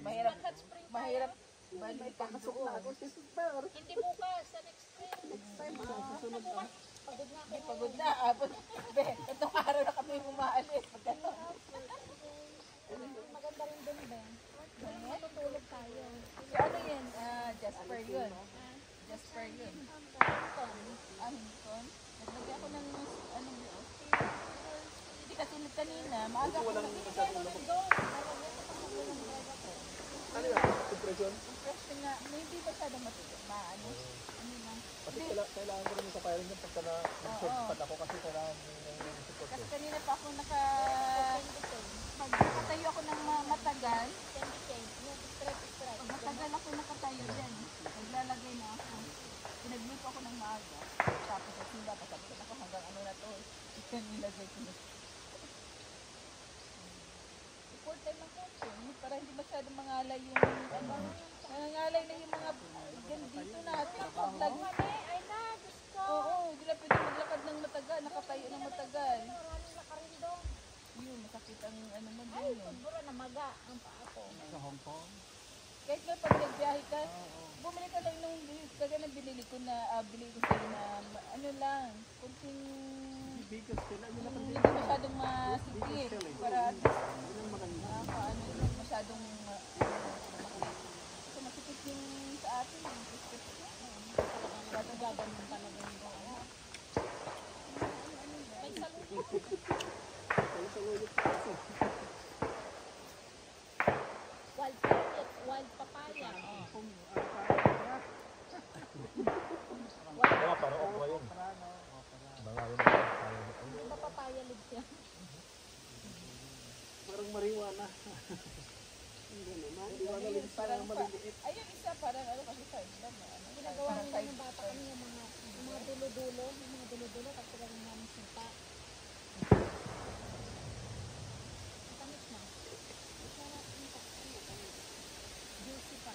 Mahirap. Hot spring tayo. Mahirap. Balik ka doon. Hindi bukas, sa next time. Next time ha. Susunod na. Pagod na ako. Pagod na. Be, itong araw na kami umaalis. Maganda. Maganda rin din, Ben. Matutulog tayo. Si ano yun? Jasper yun. Jasper yun. Hamilton. Naglagay ako ng ano yun. Hindi katulad kanina. Maaga ko kasi Ano yan? Compression? impression na hindi masyadong matuloy. Ano lang. Kasi kailangan ko rin sa firing dyan pagka na-shortcut ako kasi kailangan yung support Kasi ko. kanina pa ako nakatayo ako ng matagal. Matagal ako nakatayo dyan. Naglalagay na ako. Pinagluto ako ng maaga. Tapos at sila, pasabot ako hanggang ano na to. Nilagay ko na. Support time ng kotse. Para hindi masyadong mangalay yung nangangalay na yung mga dito natin. Paglag. Ay na, Diyos ko. Oo, hindi na pwede maglakad ng matagal. Nakatayo ng matagal. Maraming lakarin doon. Yun, masakit ang ano mo Ay, din. pagburan na maga ang paa ko. Sa Hong Kong? Kahit nga pag nagbiyahe ka, bumili ka lang nung kagaya na binili ko sa'yo na ano lang, kunting Bigas sila. Yun lang hindi masyadong masikip para at least ano yun, masyadong kasi masikip yung sa atin yung prescription. Talagang gaganon talaga yung ano. May salute. Wild papaya. Kaya parang okwa yun. Baka yun. Hindi ba papaya leaves yan? Parang marijuana. Hindi naman. Marijuana leaves Parang na maliliit. ayun isa parang ano kasi side lang na ano. Ginagawa Parang nila side ng bata kami yung mga dulo-dulo. Yung mga dulo-dulo, tapos sila ng namin sinta. Tamis na. Sarap yung tamis. Juicy pa.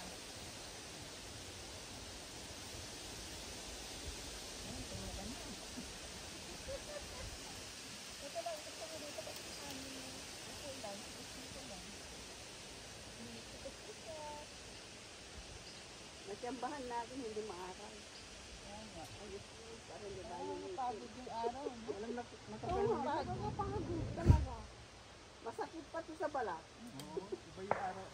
Ito lang, gusto ko dito kasi ako lang, gusto lang. Nasyambahan natin, hindi maaral. Parang di ba yung Pagod yung araw. No? Walang Oo, nakakapagod talaga. Masakit pa to sa balat. iba yung araw.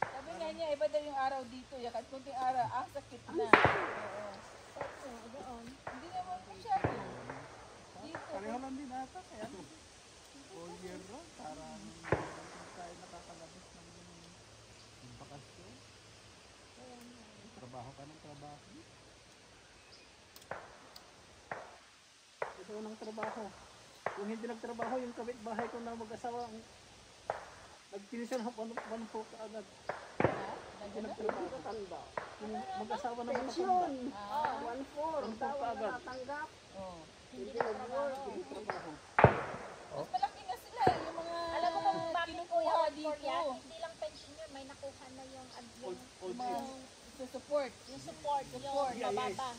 Sabi nga niya, iba daw yung araw dito. Kahit kunting araw, ang sakit na. Oo. Doon. Hindi naman masyado. Dito. Pareho lang din ata. Kaya all year round. Parang tayo nakakalabas ng bakasyon. Trabaho ka ng trabaho. Ito ng trabaho. Kung hindi nagtrabaho, yung kapitbahay ko na mag-asawa, nagpinisyon one po kaagad. Hindi nagtrabaho. Tanda. Yung mag-asawa na Pensyon. matatanda. 1-4. Tawag na natanggap. Oo. Hindi nag-work. Hindi trabaho. Mas malaki na sila eh, yung mga Alam mo kung bakit kinukuha dito. yan? Hindi lang pension yun, may nakuha na yung Old Yung mga support. yung support, yung Yeah, mababa.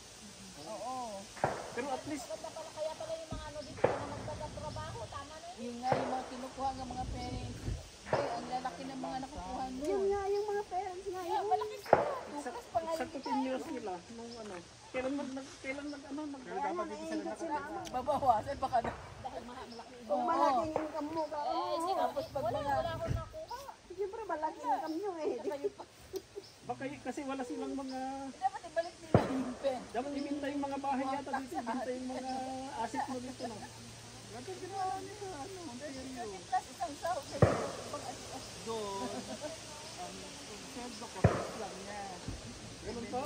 Oo. Pero at least, Maganda pala, kaya pala yung mga ano dito na magtatrabaho, tama na yun. Yung nga yung mga kinukuha ng mga parents. Ay, ang lalaki ng mga nakukuha Yun nun. nga, yung mga parents nga Yeah, yun. malaki sila. Tukas pa nga sa yung 15 years nila, nung ano, kailan dapat dito sila nakakita. babawasan baka na. Dahil malaki Kung Oo. malaking income mo ka, Tapos pag wala, mga wala akong nakuha. siyempre malaking income nyo eh. Baka kasi wala silang mga, dapat ibalik nila yung pen. dapat ibinta yung mga bahay yata dito, ibinta yung mga asset mo dito. No? Bakit ginawa nila, ano, Plus isang sahod sa iyo. Pag doon, ang sweldo ko, lang niya. Ganun to?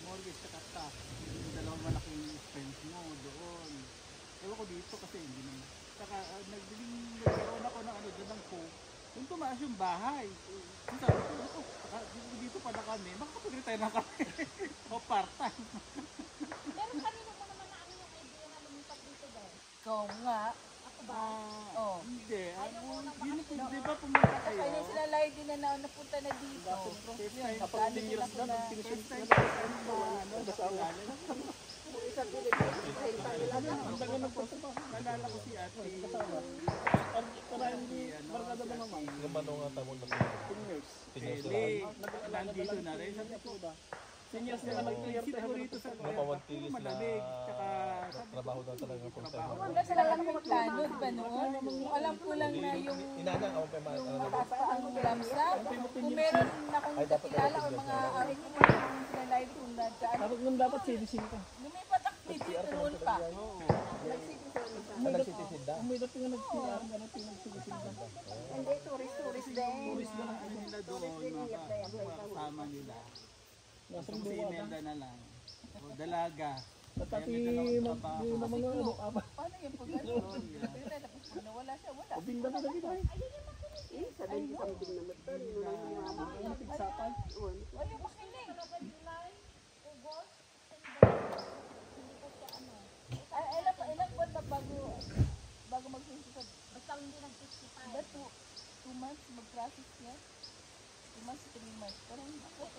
Mortgage ka tax. Yung dalawang malaking expense mo doon. Ewan ko dito kasi hindi naman. Saka nagkaroon ako ng ano doon ng coke. Yung tumaas yung bahay. Yung sabi ko, dito pa na kami, makakapag-retire na kami. O part-time. Pero kanino mo naman na ano yung idea na lumipat dito daw? ikaw nga. Ako ba? Oh. Hindi. Hindi ba pumunta kayo? Kaya sila lahat din na napunta na dito. First time, Yun, kapag magkano 10 years sila na, na- first time, ano, Kung isa Pilipinas, Ang taga nagpapapasok. Nalala ko si ate. Para hindi barkada ba naman? Yung manong nga tamo na 10 years. Eli, nandito na rin. Sabi ko, Seniors nila isip ko rito sa mapawantilis na malamig. Tsaka sabi ko, trabaho daw talaga full time. Wala sila lang magtanod ba noon? Alam ko lang na yung Inanang ako pa mataas pa ang lamsa. Kung meron akong kakilala o mga sinalive kung nagkaan. dapat CDC ka. Lumipat ako dito roon pa. nagsitisid na. Umidat nga nag-PR, ganun yung nag-CDC ka. Hindi, tourist din. Tourist na lang ano nila doon, makasama nila. Nasa Kung si buwa Imelda na lang. O dalaga. At Kaya pati may dalawang trabaho. yung mga ano, apa. Paano yung pag ano? Tapos pag nawala siya, wala. Binda na dito ay. Sabi ko something naman to. Pigsapan. Ayaw makinig. Ay, ilang buwan ba bago mag-65? Basta hindi nag-65. Ba 2 months mag-process niya? 2 months, 3 months. Parang ako.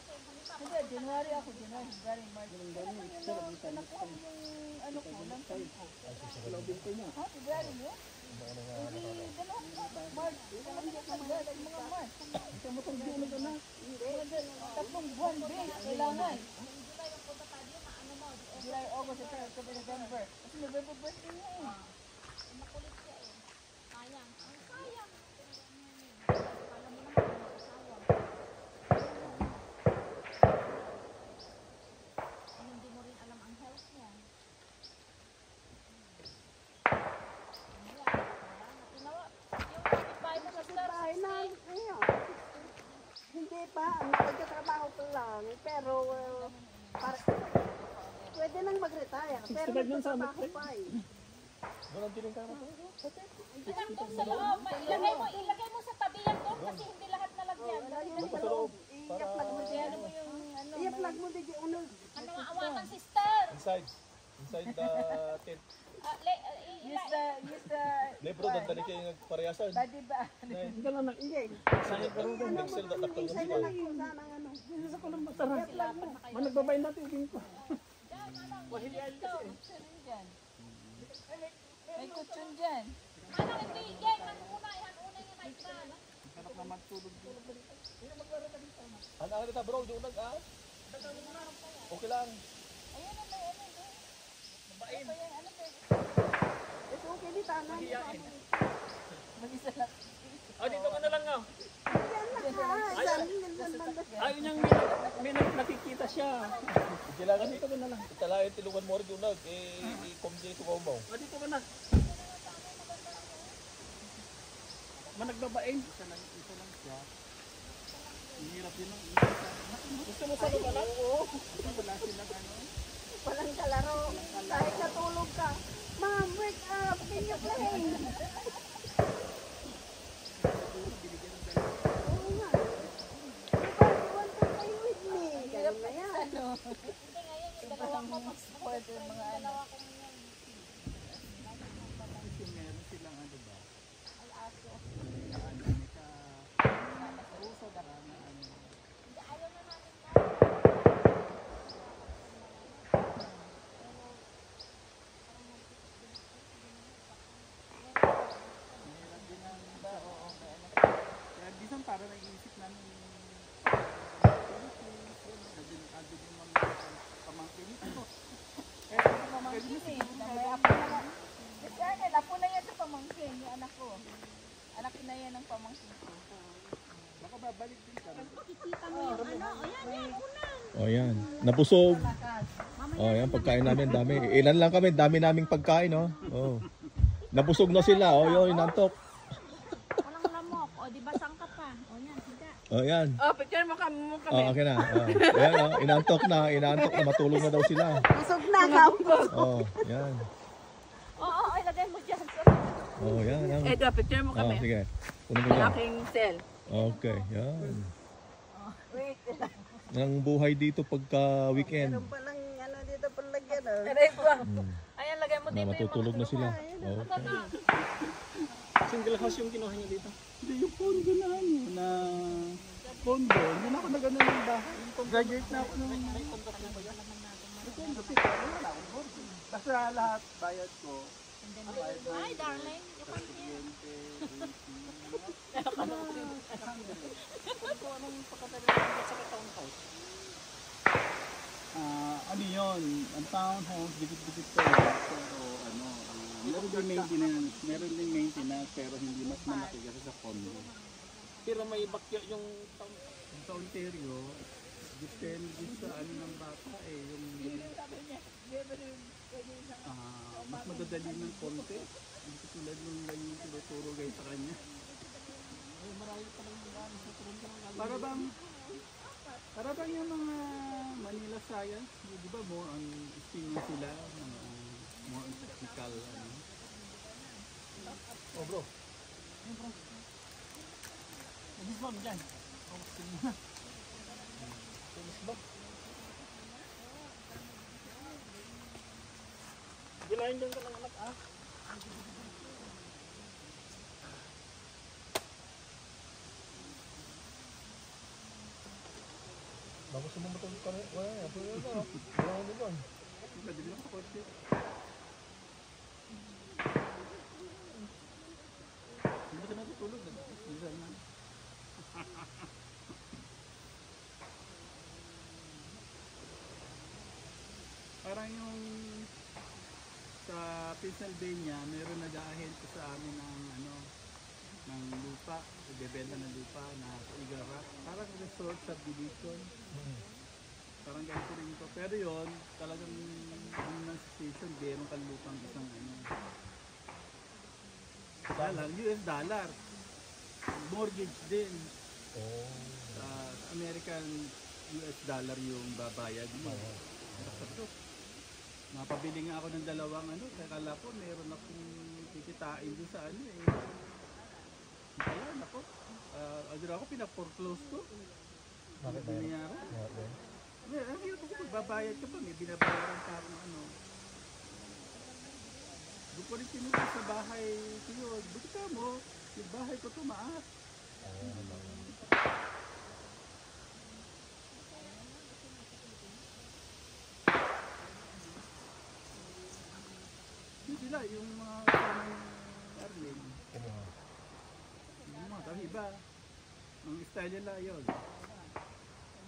Hindi, January ako. January, February, March. Nakuha ko yung ano ko, lang ko. Lobin ko niya. Ha? February yun? Hindi, dalawang March. Mga March. Sa motong buwan ka na. Tatlong buwan, babe. Kailangan. July, August, September, October, November. Kasi November birthday niya eh. Makulit siya eh. Sayang. Ang sayang. Alam mo naman, sayang. Hindi mo rin alam ang health niya. Bahay na, ayun. Hindi pa, nagkatrabaho ko lang. Pero, pwede nang mag-retire. Pero 65 yun sa nagtatrabaho amin, pa eh. Walang piling ka naman. Anak ko sa loob. Ilagay mo sa tabi yan doon kasi hindi lahat nalagyan. Lagi mo sa loob. I-plug mo dyan. I-plug mo dyan. Ano? Ano ang awakan, sister? Inside the tent. Use the Lebro, dandali kayo nagparehasan. body ba? Hindi ka lang nag Hindi. Sayang ka rin doon. Excel na taktal Isa ng na lang yung sana ano. Isa ko lang matara. Managbabay natin yung ko. Kutsyon dyan. May kutsyon dyan. Manang hindi, yan. Hanuna yung naitan. Sarap naman tulog dito. Ano ang nita bro? Yung nag-aas? Okay lang. Ayun na may ano doon. Ano pa yan? Ano pa yan? Ito okay di tanong. Mag-isa lang. Dito ka na lang nga. Yan na ka. Ayun yung may nakikita siya. Kailangan Dito ka na lang. italayan tilungan mo rin yung nag. I-comedy ito ko mo. Dito ka na. Managbabain. Isa lang siya. Hirap din ang Gusto mo sa loob? Oo. wala silang ano. Walang kalaro. Kahit natulog ka. Mom, wake up. Can you play? Oo nga. Diba, you want to play with me? Ganun na yan. Ano? Dalawang support yung mga ano. Kasi meron silang ano ba? Aso. Na ano, may Puso na. na ano. Meron din ang Diba? Oo, may ano. kaya bisan para naiisip namin ado din mga pamangkin ito. Pero yung pamangkin eh, na may apo na nga. Kasi ano, apo na yan sa pamangkin, yung anak ko. Anak na yan ng pamangkin ko. Baka babalik din kami. O yan. Napusog. O yan, pagkain namin dami. Ilan lang kami, dami naming pagkain, no? Oh. Napusog na sila. O yun, inantok. Walang lamok. O, di ba sangka pa? O, yan, siga. O yan. Oh, picture mo kami. O, okay na. O. Ayan, o. Inantok na. Matulog na daw sila. Busog na ka. O, yan. Oo, ilagay mo dyan. O, yan. yan. Ito, picture mo O, kami. sige. Kunin ko yan. Aking cell. Okay, yan. Wait. Ang buhay dito pagka weekend. Meron palang ano dito palagyan. Oh. Aray ko. Ayan, lagay mo Na dito yung matutulog na sila. O. Single house yung kinuha niya dito. Hindi yung condo na ano, na condo. Hindi na ako nagano ng bahay. Graduate na ako nung. Ito 10 to 15, wala akong mortgage. Basta lahat bayad ko. Ay, darling. You can hear. Ano yun? Ang townhouse, dikit-dikit ko yun. Pero ano, meron din maintenance pero hindi mas malaki kasi sa condo. Pero may bakyo yung Sa Ontario, depende sa ano ng bata eh. Yung, mas madadali ng konti. Hindi tulad nung ganyan tinuturo guys sa kanya. Para bang yung mga Manila Science, di ba more on STEAM sila, more on technical ano. Oh bro. Ibig mo dyan. Gilain din ka ng anak ah. Bagus semua betul kan? Wah, apa ya? Orang ni kan. Pwede lang sa kotse. Hindi ka natutulog. Minsan na. Parang yung sa Pennsylvania, meron nag-ahente sa amin ng ano, ng lupa, ibebenta ng lupa na Eagle Rock. Parang resort subdivision. Parang ganito rin ito. Pero yun, talagang ano ng station, meron kang lupang isang ano. Dollar, US dollar. Mortgage din. Sa American US dollar yung babayad mo. Napabili nga ako ng dalawang ano, kaya kala ko meron akong kikitain doon sa ano eh. Kaya ako, ako pina-foreclose ko. Bakit ba yan? Ang hirap ako magbabayad ka pa, may binabayaran ka akong ano. Doon ko rin tinulog sa bahay ko yun. Buti mo, yung bahay ko tumaas. Yung sila, yung mga kasamang Arlene. Yung mga kami iba. Ang style nila yun.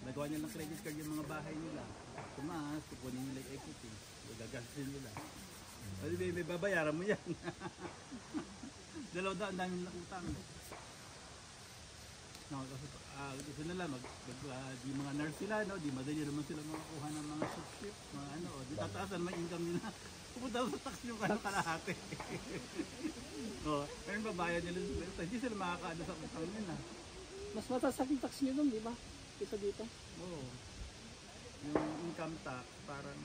Nagawa nila ng credit card yung mga bahay nila. Tumaas, kukunin nila yung equity. Gagasin nila. Kasi may babayaran mo yan. Dalaw ang dami nilang utang. No, kasi gusto nila di mga nurse sila, no? Di madali naman sila makakuha ng mga subscript, mga ano, di tataasan naman income nila. Pupunta sa tax yung kalahati. No, pero babayad nila, hindi sila makakaano sa utang nila. Mas mataas ang tax nyo doon, di ba? Kisa dito. Oo. Yung income tax, parang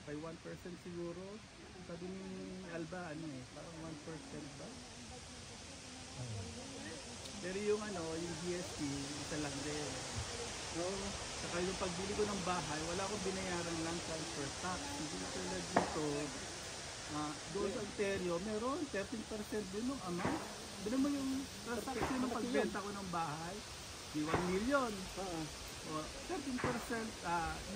by 1% siguro. Sabi ni Alba, ano eh, parang 1% ba? Pero yung ano, yung GST, isa lang din. Saka yung pagbili ko ng bahay, wala akong binayaran lang transfer tax. Hindi na tulad dito, doon sa Ontario, meron 13% din ng amount. Bilang mo yung transaction ng pagbenta ko ng bahay, di 1 million. 13%,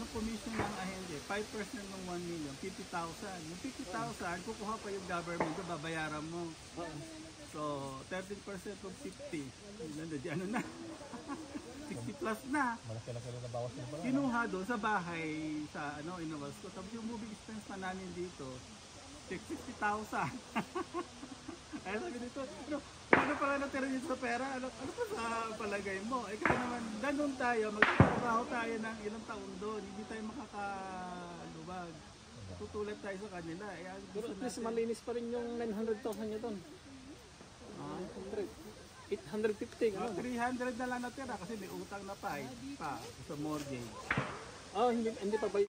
yung commission ng ahente, 5% ng 1 million, 50,000. Yung 50,000, kukuha pa yung government, babayaran mo. So, 13% of 50. Ano na? 60 plus na. Malaki-laki na bawas na pala. Kinuha doon sa bahay, sa ano, inawas ko. Tapos yung moving expense pa namin dito, 60,000. Ay, sabi dito, ano pala natira dito sa pera? Ano pa sa palagay mo? Eh, kasi naman, ganun tayo, magtatrabaho tayo ng ilang taon doon. Hindi tayo makakaluwag. Tutulad tayo sa kanila. Eh, Pero at least malinis pa rin yung 900,000 nyo doon. 850, ano? 300 na lang natira kasi may utang na pa sa mortgage. Hindi pa ba